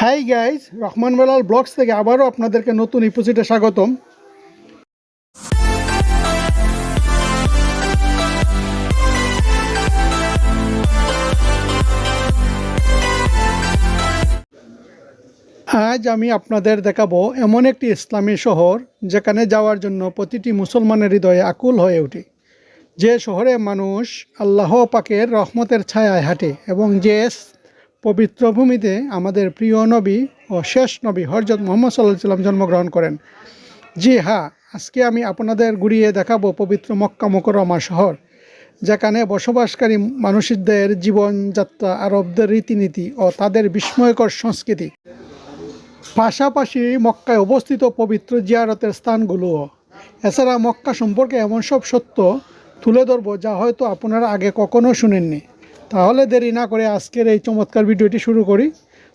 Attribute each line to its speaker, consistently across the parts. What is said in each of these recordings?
Speaker 1: High guys, Rahman Belal blogs থেকে আবারও আপনাদেরকে নতুন এপিসোডে স্বাগতম। আজ আমি আপনাদের দেখাবো এমন একটি ইসলামী শহর যেখানে যাওয়ার জন্য প্রতিটি মুসলমানের হৃদয়ে আকুল হয়ে ওঠে। যে শহরে মানুষ আল্লাহ পাকের রহমতের ছায়ায় হাঁটে এবং যে পবিত্র ভূমিতে আমাদের প্রিয় নবী ও শেষ নবী হযরত মুহাম্মদ সাল্লাল্লাহু আলাইহি ওয়াসাল্লাম জন্মগ্রহণ করেন। জি হ্যাঁ, আজকে আমি আপনাদের ঘুরিয়ে দেখাবো পবিত্র মক্কা মুকাররমা শহর, যেখানে বসবাসকারী মানুষদের জীবনযাত্রা, আরবদের রীতিনীতি ও তাদের বিস্ময়কর সংস্কৃতি, পাশাপাশি মক্কায় অবস্থিত পবিত্র জিয়ারতের স্থানগুলোও। এছাড়া মক্কা সম্পর্কে এমন সব সত্য তুলে ধরবো যা হয়তো আপনারা আগে কখনো শুনেননি। তাহলে দেরি না করে আজকের এই চমৎকার ভিডিওটি শুরু করি।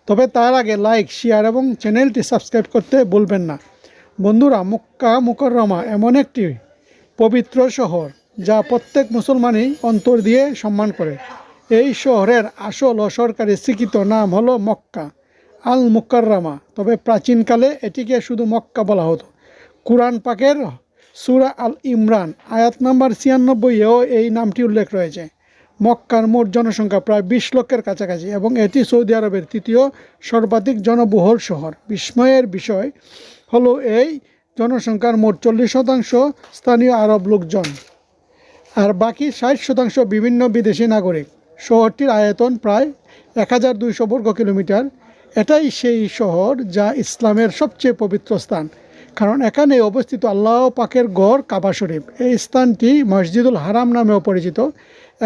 Speaker 1: তবে তার আগে লাইক, শেয়ার এবং চ্যানেলটি সাবস্ক্রাইব করতে ভুলবেন না। বন্ধুরা, মক্কা মুকাররমা এমন একটি পবিত্র শহর যা প্রত্যেক মুসলমানই অন্তর দিয়ে সম্মান করে। এই শহরের আসল ও সরকারি স্বীকৃত নাম হলো মক্কা আল মুকাররমা, তবে প্রাচীনকালে এটিকে শুধু মক্কা বলা হতো। কুরআন পাকের সূরা আল ইমরান আয়াত নাম্বার ৯৬-এও এই নামটি উল্লেখ রয়েছে। মক্কার মোট জনসংখ্যা প্রায় ২০ লক্ষের কাছাকাছি এবং এটি সৌদি আরবের তৃতীয় সর্বাধিক জনবহুল শহর। বিস্ময়ের বিষয় হলো এই জনসংখ্যার মোট ৪০% স্থানীয় আরব লোকজন আর বাকি ৬০% বিভিন্ন বিদেশি নাগরিক। শহরটির আয়তন প্রায় ১,২০০ বর্গ কিলোমিটার। এটাই সেই শহর যা ইসলামের সবচেয়ে পবিত্র স্থান, কারণ এখানে অবস্থিত আল্লাহ পাকের গড় কাবা শরীফ। এই স্থানটি মসজিদুল হারাম নামেও পরিচিত।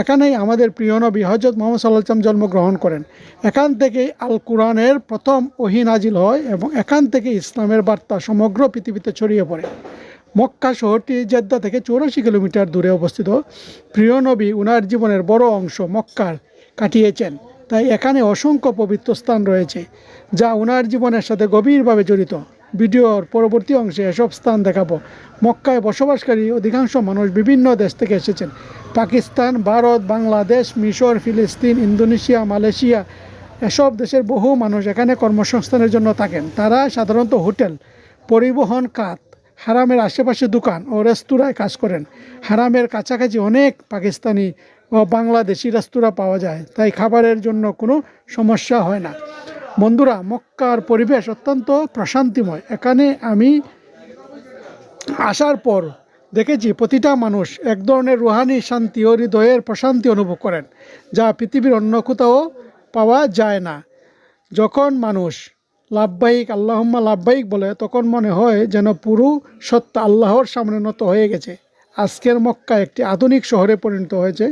Speaker 1: এখানেই আমাদের প্রিয় নবী হযরত মুহাম্মদ সাল্লাল্লাহু আলাইহি ওয়াসাল্লাম জন্মগ্রহণ করেন। এখান থেকেই আল কুরআনের প্রথম ওহী নাজিল হয় এবং এখান থেকে ইসলামের বার্তা সমগ্র পৃথিবীতে ছড়িয়ে পড়ে। মক্কা শহরটি জেদ্দা থেকে ৮৪ কিলোমিটার দূরে অবস্থিত। প্রিয় নবী উনার জীবনের বড় অংশ মক্কার কাটিয়েছেন, তাই এখানে অসংখ্য পবিত্র স্থান রয়েছে যা উনার জীবনের সাথে গভীরভাবে জড়িত। ভিডিওর পরবর্তী অংশে এসব স্থান দেখাবো। মক্কায় বসবাসকারী অধিকাংশ মানুষ বিভিন্ন দেশ থেকে এসেছেন। পাকিস্তান, ভারত, বাংলাদেশ, মিশর, ফিলিস্তিন, ইন্দোনেশিয়া, মালয়েশিয়া, এসব দেশের বহু মানুষ এখানে কর্মসংস্থানের জন্য থাকেন। তারা সাধারণত হোটেল, পরিবহন খাত, হারামের আশেপাশে দোকান ও রেস্তোরাঁয় কাজ করেন। হারামের কাছাকাছি অনেক পাকিস্তানি ও বাংলাদেশি রেস্তোরাঁ পাওয়া যায়, তাই খাবারের জন্য কোনো সমস্যা হয় না। বন্ধুরা, মক্কার পরিবেশ অত্যন্ত প্রশান্তিময়। এখানে আমি আসার পর দেখেছি প্রতিটা মানুষ এক ধরনের রুহানি শান্তি ও হৃদয়ের প্রশান্তি অনুভব করেন, যা পৃথিবীর অন্য কোথাও পাওয়া যায় না। যখন মানুষ লাব্বাইক আল্লাহুম্মা লাব্বাইক বলে, তখন মনে হয় যেন পুরো সত্তা আল্লাহর সামনে নত হয়ে গেছে। আজকের মক্কা একটি আধুনিক শহরে পরিণত হয়েছে।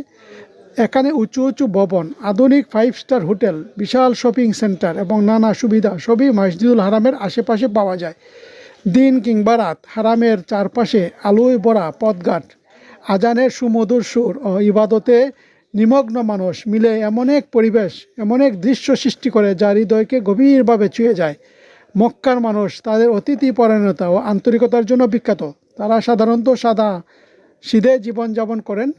Speaker 1: এখানে উঁচু উঁচু ভবন, আধুনিক 5 স্টার হোটেল, বিশাল শপিং সেন্টার এবং নানা সুবিধা সবই মসজিদুল হারামের আশেপাশে পাওয়া যায়। দিন কিংবা রাত, হারামের চারপাশে আলোয় ভরা পথঘাট, আজানের সুমধুর সুর ও ইবাদতে নিমগ্ন মানুষ মিলে এমন এক পরিবেশ, এমন এক দৃশ্য সৃষ্টি করে যা হৃদয়কে গভীরভাবে ছুঁয়ে যায়। মক্কার মানুষ তাদের অতিথি পরায়ণতা ও আন্তরিকতার জন্য বিখ্যাত। তারা সাধারণত সাদা সিধে জীবনযাপন করেন,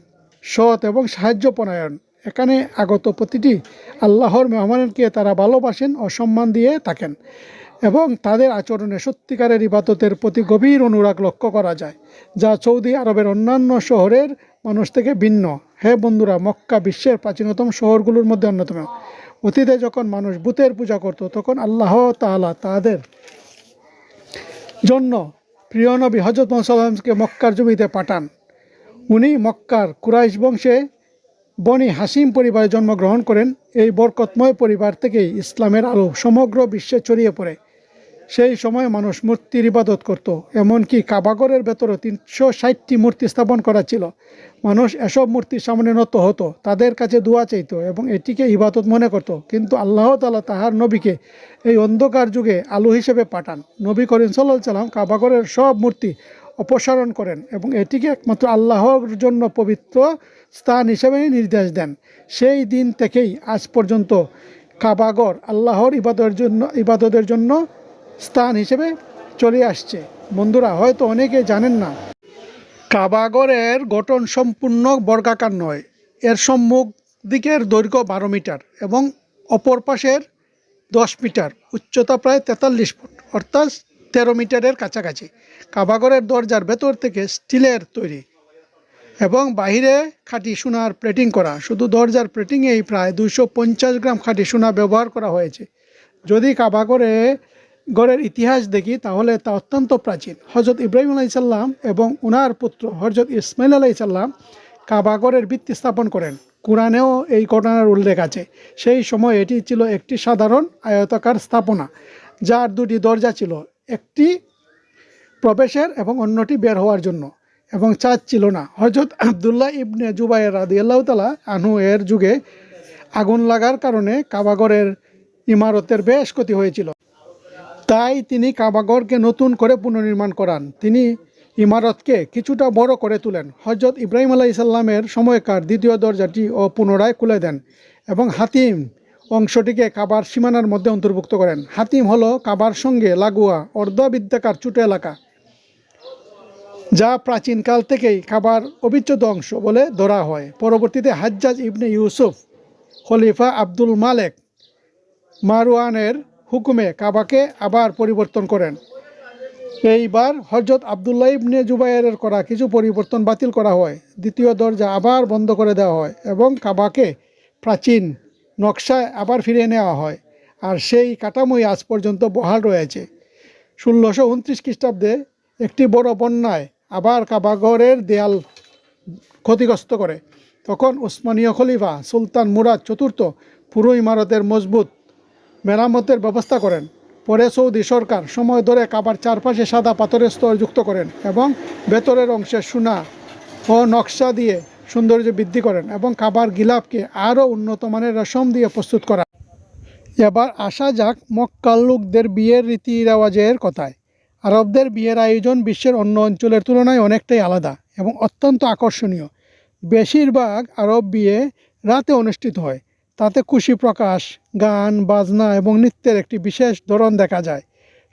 Speaker 1: সৎ এবং সাহায্যপরায়ণ। এখানে আগত প্রতিটি আল্লাহর মেহমানকে তারা ভালোবাসেন ও সম্মান দিয়ে থাকেন এবং তাদের আচরণে সত্যিকারের ইবাদতের প্রতি গভীর অনুরাগ লক্ষ্য করা যায়, যা সৌদি আরবের অন্যান্য শহরের মানুষ থেকে ভিন্ন। হে বন্ধুরা, মক্কা বিশ্বের প্রাচীনতম শহরগুলোর মধ্যে অন্যতম। অতীতে যখন মানুষ বুতের পূজা করত, তখন আল্লাহ তাআলা তাদের জন্য প্রিয় নবী হযরত মুহাম্মদ সাল্লাল্লাহু আলাইহি ওয়াসাল্লামকে মক্কার জমিতে পাঠান। উনি মক্কার কুরাইশ বংশে বনি হাসিম পরিবারে জন্মগ্রহণ করেন। এই বরকতময় পরিবার থেকেই ইসলামের আলো সমগ্র বিশ্বে ছড়িয়ে পড়ে। সেই সময় মানুষ মূর্তির ইবাদত করত, এমনকি কাবাগরের ভেতরে ৩৬০টি মূর্তি স্থাপন করা ছিল। মানুষ এসব মূর্তির সামনে নত হতো, তাদের কাছে দোয়া চাইতো এবং এটিকে ইবাদত মনে করত। কিন্তু আল্লাহ তাআলা তাহার নবীকে এই অন্ধকার যুগে আলো হিসেবে পাঠান। নবী করিম সাল্লাল্লাহু আলাইহি ওয়াসাল্লাম কাবাগরের সব মূর্তি অপসারণ করেন এবং এটিকে একমাত্র আল্লাহর জন্য পবিত্র স্থান হিসেবে নির্দেশ দেন। সেই দিন থেকেই আজ পর্যন্ত কাবাগর আল্লাহর ইবাদতের জন্য স্থান হিসেবে চলে আসছে। বন্ধুরা, হয়তো অনেকে জানেন না, কাবাগরের গঠন সম্পূর্ণ বর্গাকার নয়। এর সম্মুখ দিকের দৈর্ঘ্য ১২ মিটার এবং অপর পাশের 10 মিটার, উচ্চতা প্রায় 43 ফুট, অর্থাৎ 13 মিটারের কাছাকাছি। কাবাঘরের দরজার ভেতর থেকে স্টিলের তৈরি এবং বাহিরে খাঁটি সোনার প্লেটিং করা। শুধু দরজার প্লেটিংয়েই প্রায় 250 গ্রাম খাঁটি সোনা ব্যবহার করা হয়েছে। যদি কাবাঘরের ইতিহাস দেখি তাহলে তা অত্যন্ত প্রাচীন। হজরত ইব্রাহিম আলাইসাল্লাম এবং উনার পুত্র হজরত ইসমাইল আলাইসাল্লাম কাবাঘরের ভিত্তি স্থাপন করেন। কোরআনেও এই ঘটনার উল্লেখ আছে। সেই সময় এটি ছিল একটি সাধারণ আয়তাকার স্থাপনা, যার 2টি দরজা ছিল, একটি প্রবেশের এবং অন্যটি বের হওয়ার জন্য, এবং ছাদ ছিল না। হযরত আব্দুল্লাহ ইবনে জুবায়ের রাদিয়াল্লাহু তাআলা আনহু এর যুগে আগুন লাগার কারণে কাবাঘরের ইমারতের বেশ ক্ষতি হয়েছিল। তাই তিনি কাবাঘরকে নতুন করে পুনর্নির্মাণ করান। তিনি ইমারতকে কিছুটা বড় করে তোলেন। হযরত ইব্রাহিম আলাইহিস সালামের সময়কার দ্বিতীয় দরজাটি ও পুনরায় খুলে দেন এবং হাতিম অংশটিকে কাবার সীমানার মধ্যে অন্তর্ভুক্ত করেন। হাতিম হলো কাবার সঙ্গে লাগোয়া অর্ধবৃত্তাকার ছোট এলাকা, যা প্রাচীনকাল থেকেই কাবার অবিচ্ছেদ্য অংশ বলে ধরা হয়। পরবর্তীতে হাজ্জাজ ইবনে ইউসুফ খলিফা আব্দুল মালেক মারওয়ানের হুকুমে কাবাকে আবার পরিবর্তন করেন। এইবার হযরত আব্দুল্লাহ ইবনে জুবায়েরের করা কিছু পরিবর্তন বাতিল করা হয়। দ্বিতীয় দরজা আবার বন্ধ করে দেওয়া হয় এবং কাবাকে প্রাচীন নকশায় আবার ফিরিয়ে নেওয়া হয়। আর সেই কাঠামোই আজ পর্যন্ত বহাল রয়েছে। 1629 খ্রিস্টাব্দে একটি বড় বন্যায় আবার কাবাঘরের দেয়াল ক্ষতিগ্রস্ত করে। তখন উসমানীয় খলিফা সুলতান মুরাদ চতুর্থ পুরো ইমারতের মজবুত মেরামতের ব্যবস্থা করেন। পরে সৌদি সরকার সময় ধরে কাবার চারপাশে সাদা পাথরের স্তর যুক্ত করেন এবং ভেতরের অংশে সোনা ও নকশা দিয়ে সৌন্দর্য বৃদ্ধি করেন এবং কাবার গিলাফকে আরও উন্নত মানের রেশম দিয়ে প্রস্তুত করা। এবার আসা যাক মক্কার লোকদের বিয়ের রীতি রেওয়াজের কথায়। আরবদের বিয়ের আয়োজন বিশ্বের অন্য অঞ্চলের তুলনায় অনেকটাই আলাদা এবং অত্যন্ত আকর্ষণীয়। বেশিরভাগ আরব বিয়ে রাতে অনুষ্ঠিত হয়। তাতে খুশি প্রকাশ, গান, বাজনা এবং নৃত্যের একটি বিশেষ ধরন দেখা যায়।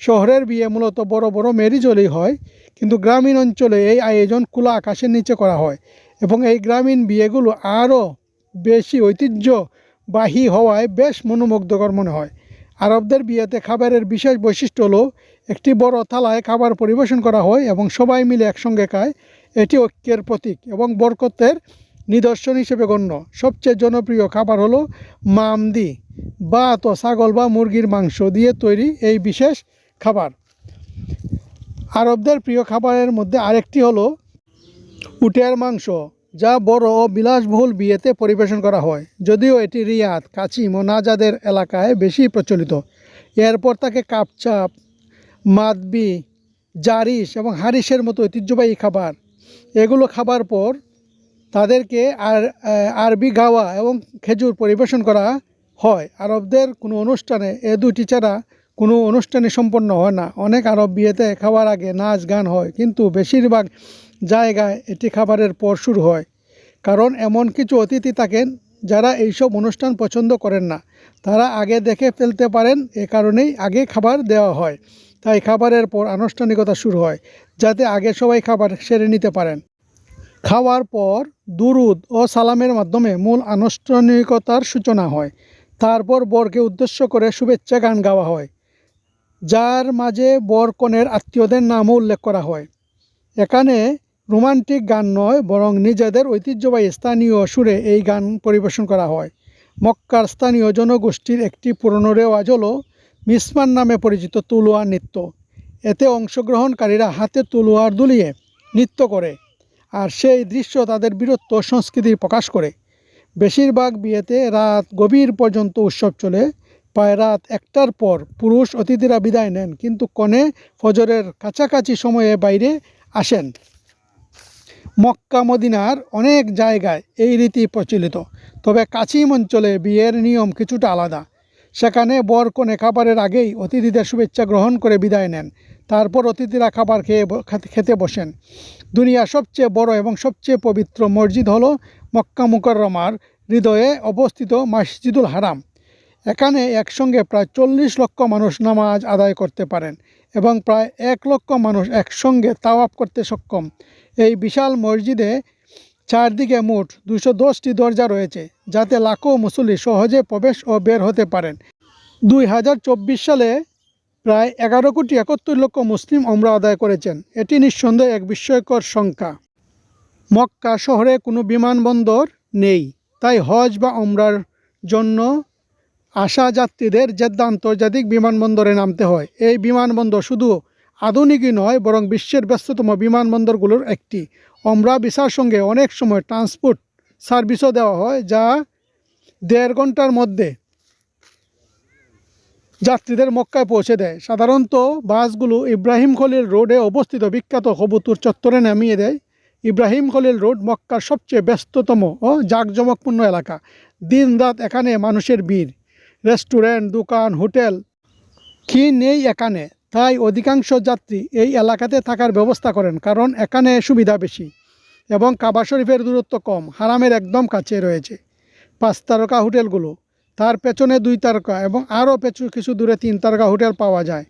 Speaker 1: শহরের বিয়ে মূলত বড় বড় মেরিজলেই হয়, কিন্তু গ্রামীণ অঞ্চলে এই আয়োজন খোলা আকাশের নিচে করা হয় এবং এই গ্রামীণ বিয়েগুলো আরও বেশি ঐতিহ্যবাহী হওয়ায় বেশ মনোমুগ্ধকর মনে হয়। আরবদের বিয়েতে খাবারের বিশেষ বৈশিষ্ট্য হলো একটি বড় থালায় খাবার পরিবেশন করা হয় এবং সবাই মিলে একসঙ্গে খায়। এটি ঐক্যের প্রতীক এবং বরকতের নিদর্শন হিসেবে গণ্য। সবচেয়ে জনপ্রিয় খাবার হলো মামদি বা ছাগল বা মুরগির মাংস দিয়ে তৈরি এই বিশেষ খাবার। আরবদের প্রিয় খাবারের মধ্যে আরেকটি হলো উটের মাংস, যা বড় ও বিলাসবহুল বিয়েতে পরিবেশন করা হয়, যদিও এটি রিয়াদ, কাচিম ও নাজাদের এলাকায় বেশি প্রচলিত। এরপর থাকে কাপচাপ, মাদবি, জারিশ এবং হারিসের মতো ঐতিহ্যবাহী খাবার। এগুলো খাবার পর তাদেরকে আরবি গাওয়া এবং খেজুর পরিবেশন করা হয়। আরবদের কোনো অনুষ্ঠানে এ দুটি ছাড়া কোনো অনুষ্ঠানই সম্পন্ন হয় না। অনেক আরব বিয়েতে খাওয়ার আগে নাচ গান হয়, কিন্তু বেশিরভাগ জায়গায় এটি খাবারের পর শুরু হয়, কারণ এমন কিছু অতিথি থাকেন যারা এইসব অনুষ্ঠান পছন্দ করেন না। তারা আগে দেখে ফেলতে পারেন, এ কারণেই আগে খাবার দেওয়া হয়। তাই খাবারের পর আনুষ্ঠানিকতা শুরু হয়, যাতে আগে সবাই খাবার সেরে নিতে পারেন। খাওয়ার পর দুরুদ ও সালামের মাধ্যমে মূল আনুষ্ঠানিকতার সূচনা হয়। তারপর বরকে উদ্দেশ্য করে শুভেচ্ছা গান গাওয়া হয়, যার মাঝে বর কনের আত্মীয়দের নামও উল্লেখ করা হয়। এখানে রোমান্টিক গান নয়, বরং নিজেদের ঐতিহ্যবাহী স্থানীয় সুরে এই গান পরিবেশন করা হয়। মক্কার স্থানীয় জনগোষ্ঠীর একটি পুরনো রেওয়াজ হলো মিসমার নামে পরিচিত তলোয়ার নৃত্য। এতে অংশগ্রহণকারীরা হাতে তলোয়ার দুলিয়ে নৃত্য করে, আর সেই দৃশ্য তাদের বীরত্ব সংস্কৃতি প্রকাশ করে। বেশিরভাগ বিয়েতে রাত গভীর পর্যন্ত উৎসব চলে। প্রায় রাত 1টার পর পুরুষ অতিথিরা বিদায় নেন, কিন্তু কনে ফজরের কাছাকাছি সময়ে বাইরে আসেন। মক্কা মদিনার অনেক জায়গায় এই রীতি প্রচলিত, তবে কাচিম অঞ্চলে বিয়ের নিয়ম কিছুটা আলাদা। সেখানে বর কনে খাবারের আগেই অতিথিদের শুভেচ্ছা গ্রহণ করে বিদায় নেন। তারপর অতিথিরা খাবার খেতে বসেন। দুনিয়ার সবচেয়ে বড় এবং সবচেয়ে পবিত্র মসজিদ হলো মক্কা মুকাররমার হৃদয়ে অবস্থিত মসজিদুল হারাম। এখানে একসঙ্গে প্রায় 40 লক্ষ মানুষ নামাজ আদায় করতে পারেন এবং প্রায় 1 লক্ষ মানুষ একসঙ্গে তাওয়াফ করতে সক্ষম। এই বিশাল মসজিদে চারদিকে মোট 210টি দরজা রয়েছে, যাতে লাখো মুসল্লি সহজে প্রবেশ ও বের হতে পারেন। 2024 সালে প্রায় 11,71,00,000 মুসলিম ওমরা আদায় করেছেন। এটি নিঃসন্দেহে এক বিস্ময়কর সংখ্যা। মক্কা শহরে কোনো বিমানবন্দর নেই, তাই হজ বা ওমরার জন্য আসা যাত্রীদের জেদ্দা আন্তর্জাতিক বিমানবন্দরে নামতে হয়। এই বিমানবন্দর শুধু আধুনিকই নয়, বরং বিশ্বের ব্যস্ততম বিমানবন্দরগুলোর একটি। ওমরা ভিসার সঙ্গে অনেক সময় ট্রান্সপোর্ট সার্ভিসও দেওয়া হয়, যা 1.5 ঘন্টার মধ্যে যাত্রীদের মক্কায় পৌঁছে দেয়। সাধারণত বাসগুলো ইব্রাহিম খলিল রোডে অবস্থিত বিখ্যাত কবুতর চত্বরে নামিয়ে দেয়। ইব্রাহিম খলিল রোড মক্কার সবচেয়ে ব্যস্ততম ও জাঁকজমকপূর্ণ এলাকা। দিন রাত এখানে মানুষের ভিড়। রেস্টুরেন্ট, দোকান, হোটেল কি নেই এখানে। তাই অধিকাংশ যাত্রী এই এলাকাতে থাকার ব্যবস্থা করেন, কারণ এখানে সুবিধা বেশি এবং কাবা শরীফের দূরত্ব কম। হারামের একদম কাছে রয়েছে 5 তারকা হোটেলগুলো, তার পেছনে 2 তারকা এবং আরও কিছু দূরে 3 তারকা হোটেল পাওয়া যায়।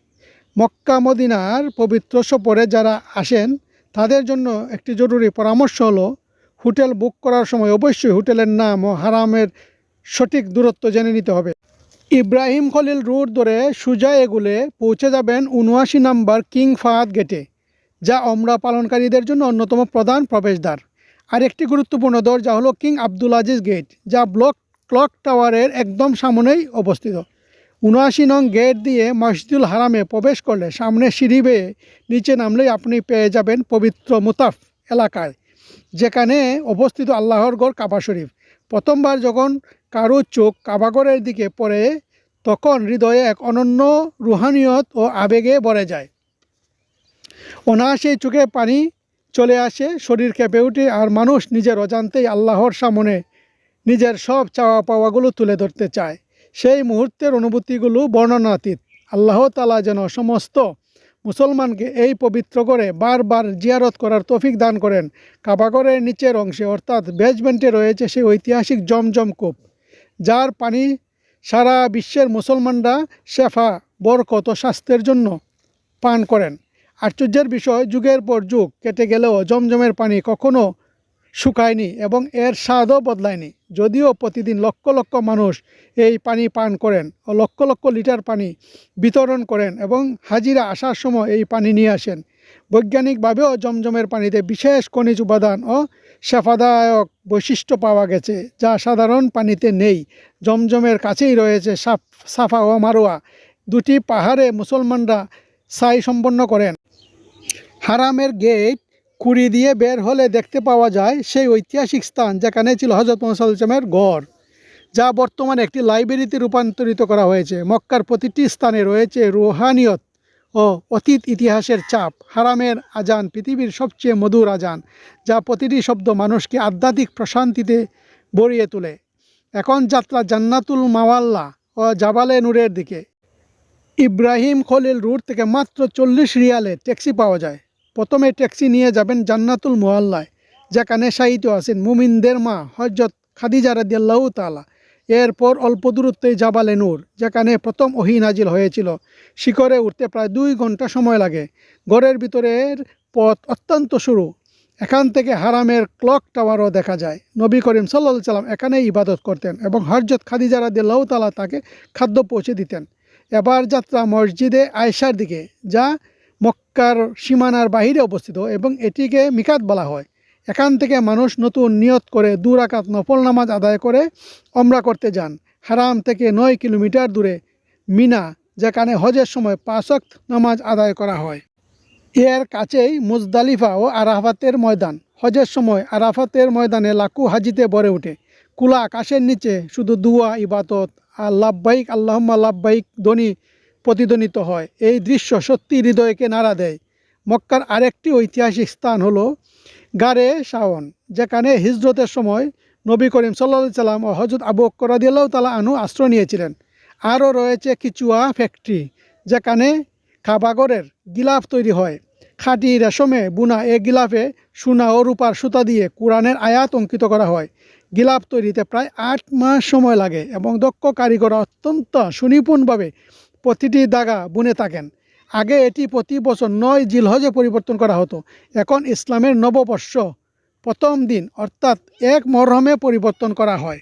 Speaker 1: মক্কা মদিনার পবিত্র সফরে যারা আসেন তাদের জন্য একটি জরুরি পরামর্শ হলো, হোটেল বুক করার সময় অবশ্যই হোটেলের নাম ও হারামের সঠিক দূরত্ব জেনে নিতে হবে। ইব্রাহিম খলিল রোড ধরে সোজা এগুলে পৌঁছে যাবেন 79 নম্বর কিং ফাহাদ গেটে, যা ওমরা পালনকারীদের জন্য অন্যতম প্রধান প্রবেশদ্বার। আরেকটি গুরুত্বপূর্ণ দরজা হলো কিং আব্দুল আজিজ গেট, যা ক্লক টাওয়ারের একদম সামনেই অবস্থিত। 79 নং গেট দিয়ে মসজিদুল হারামে প্রবেশ করলে সামনে সিঁড়ি বেয়ে নিচে নামলেই আপনি পেয়ে যাবেন পবিত্র মুতাফ এলাকায়, যেখানে অবস্থিত আল্লাহর গড় কাবা শরীফ। প্রথমবার যখন কারো চোখ কাবাগরের দিকে পড়ে, তখন হৃদয়ে এক অনন্য রুহানিয়ত ও আবেগে ভরে যায়। অনায়াসেই চোখে পানি চলে আসে, শরীর কেঁপে ওঠে, আর মানুষ নিজের অজান্তেই আল্লাহর সামনে নিজের সব চাওয়া পাওয়াগুলো তুলে ধরতে চায়। সেই মুহূর্তের অনুভূতিগুলো বর্ণনাতীত। আল্লাহ তাআলা যেন সমস্ত মুসলমানকে এই পবিত্র করে বারবার জিয়ারত করার তৌফিক দান করেন। কাবাগরের নিচের অংশে অর্থাৎ বেজমেন্টে রয়েছে সেই ঐতিহাসিক জমজম কূপ, যার পানি সারা বিশ্বের মুসলমানরা শেফা, বরকত ও স্বাস্থ্যের জন্য পান করেন। আশ্চর্যের বিষয়, যুগের পর যুগ কেটে গেলেও জমজমের পানি কখনো শুকায়নি এবং এর স্বাদও বদলায়নি। যদিও প্রতিদিন লক্ষ লক্ষ মানুষ এই পানি পান করেন ও লক্ষ লক্ষ লিটার পানি বিতরণ করেন এবং হাজিরা আসার সময় এই পানি নিয়ে আসেন। বৈজ্ঞানিকভাবেও জমজমের পানিতে বিশেষ খনিজ উপাদান ও শেফাদায়ক বৈশিষ্ট্য পাওয়া গেছে, যা সাধারণ পানিতে নেই। জমজমের কাছেই রয়েছে সাফা ও মারোয়া, দুটি পাহাড়ে মুসলমানরা সাই সম্পন্ন করেন। হারামের গেট কুড়ি দিয়ে বের হলে দেখতে পাওয়া যায় সেই ঐতিহাসিক স্থান যেখানে ছিল হযরত মুহাম্মদ সাল্লাল্লাহু আলাইহি ওয়াসাল্লামের গড়, যা বর্তমানে একটি লাইব্রেরিতে রূপান্তরিত করা হয়েছে। মক্কার প্রতিটি স্থানে রয়েছে রুহানিয়ত ও অতীত ইতিহাসের ছাপ। হারামের আজান পৃথিবীর সবচেয়ে মধুর আজান, যা প্রতিটি শব্দ মানুষকে আধ্যাত্মিক প্রশান্তিতে ভরিয়ে তোলে। এখন যাত্রা জান্নাতুল মাওয়াল্লা ও জাবালে নূরের দিকে। ইব্রাহিম খলিল রোড থেকে মাত্র 40 রিয়ালে ট্যাক্সি পাওয়া যায়। প্রথমে ট্যাক্সি নিয়ে যাবেন জান্নাতুল মুআল্লায়, যেখানে শায়িত আছেন মুমিনদের মা হযরত খাদিজা রাদিয়াল্লাহু তাআলা। এরপর অল্প দূরত্বেই জাবালে নূর, যেখানে প্রথম ওহী নাজিল হয়েছিল। শিখরে উঠতে প্রায় 2 ঘন্টা সময় লাগে। ঘরের ভিতরের পথ অত্যন্ত সরু। এখান থেকে হারামের ক্লক টাওয়ারও দেখা যায়। নবী করিম সাল্লাল্লাহু আলাইহি সাল্লাম এখানেই ইবাদত করতেন এবং হযরত খাদিজা রাদিয়াল্লাহু তাআলা তাকে খাদ্য পৌঁছে দিতেন। এবার যাত্রা মসজিদে আয়েশার দিকে, যা মক্কার সীমানার বাহিরে অবস্থিত এবং এটিকে মিকাত বলা হয়। এখান থেকে মানুষ নতুন নিয়ত করে 2 রাকাত নফল নামাজ আদায় করে ওমরা করতে যান। হারাম থেকে 9 কিলোমিটার দূরে মিনা, যেখানে হজের সময় 5 ওয়াক্ত নামাজ আদায় করা হয়। এর কাছেই মুজদালিফা ও আরাফাতের ময়দান। হজের সময় আরাফাতের ময়দানে লাখো হাজিতে ভরে ওঠে। খোলা আকাশের নিচে শুধু দুয়া, ইবাদত আর লাব্বাইক আল্লাহুম্মা লাব্বাইক ধ্বনি প্রতিধ্বনিত হয়। এই দৃশ্য সত্যি হৃদয়কে নাড়া দেয়। মক্কার আরেকটি ঐতিহাসিক স্থান হলো গারে শাওন, যেখানে হিজরতের সময় নবী করিম সাল্লাল্লাহু আলাইহি সাল্লাম ও হযরত আবু বকর রাদিয়াল্লাহু তাআলা আনহু আশ্রয় নিয়েছিলেন। আরও রয়েছে কিচুয়া ফ্যাক্টরি, যেখানে কাবাগরের গিলাফ তৈরি হয়। খাঁটি রেশমে বুনা এ গিলাফে সোনা ও রূপার সুতা দিয়ে কোরআনের আয়াত অঙ্কিত করা হয়। গিলাফ তৈরিতে প্রায় 8 মাস সময় লাগে এবং দক্ষ কারিগররা অত্যন্ত সুনিপুণভাবে প্রতিটি দাগা বুনে থাকেন। আগে এটি প্রতি বছর 9 জিলহজে পরিবর্তন করা হতো। এখন ইসলামের নববর্ষ প্রথম দিন অর্থাৎ 1 মুহররমে পরিবর্তন করা হয়।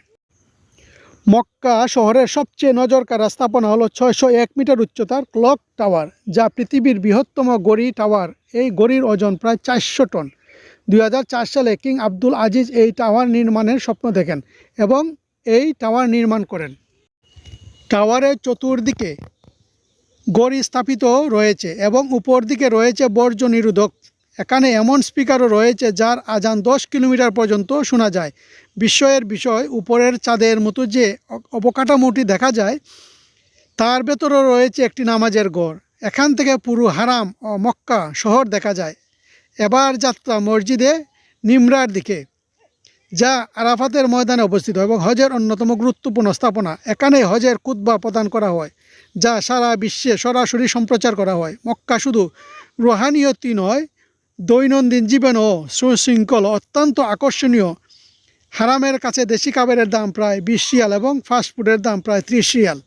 Speaker 1: মক্কা শহরের সবচেয়ে নজরকাড়া স্থাপনা হলো 601 মিটার উচ্চতার ক্লক টাওয়ার, যা পৃথিবীর বৃহত্তম গড়ি টাওয়ার। এই গড়ির ওজন প্রায় 400 টন। 2004 সালে কিং আব্দুল আজিজ এই টাওয়ার নির্মাণের স্বপ্ন দেখেন এবং এই টাওয়ার নির্মাণ করেন। টাওয়ারের চতুর্দিকে গড়ি স্থাপিত রয়েছে এবং উপর দিকে রয়েছে বর্জ্য নিরোধক। এখানে এমন স্পিকারও রয়েছে যার আজান 10 কিলোমিটার পর্যন্ত শোনা যায়। বিস্ময়ের বিষয়, উপরের চাঁদের মতো যে অবকাঠামোটি দেখা যায় তার ভেতরেও রয়েছে একটি নামাজের ঘর। এখান থেকে পুরো হারাম ও মক্কা শহর দেখা যায়। এবার যাত্রা মসজিদে নিমরার দিকে, যা আরাফাতের ময়দানে অবস্থিত এবং হজের অন্যতম গুরুত্বপূর্ণ স্থাপনা। এখানে হজের খুতবা প্রদান করা হয়, যা সারা বিশ্বে সরাসরি সম্প্রচার করা হয়। মক্কা শুধু রুহানিয়তই নয়, দৈনন্দিন জীবনও সুশৃঙ্খল অত্যন্ত আকর্ষণীয়। হারামের কাছে দেশি খাবারের দাম প্রায় 20 রিয়াল এবং ফাস্টফুডের দাম প্রায় 30 রিয়াল।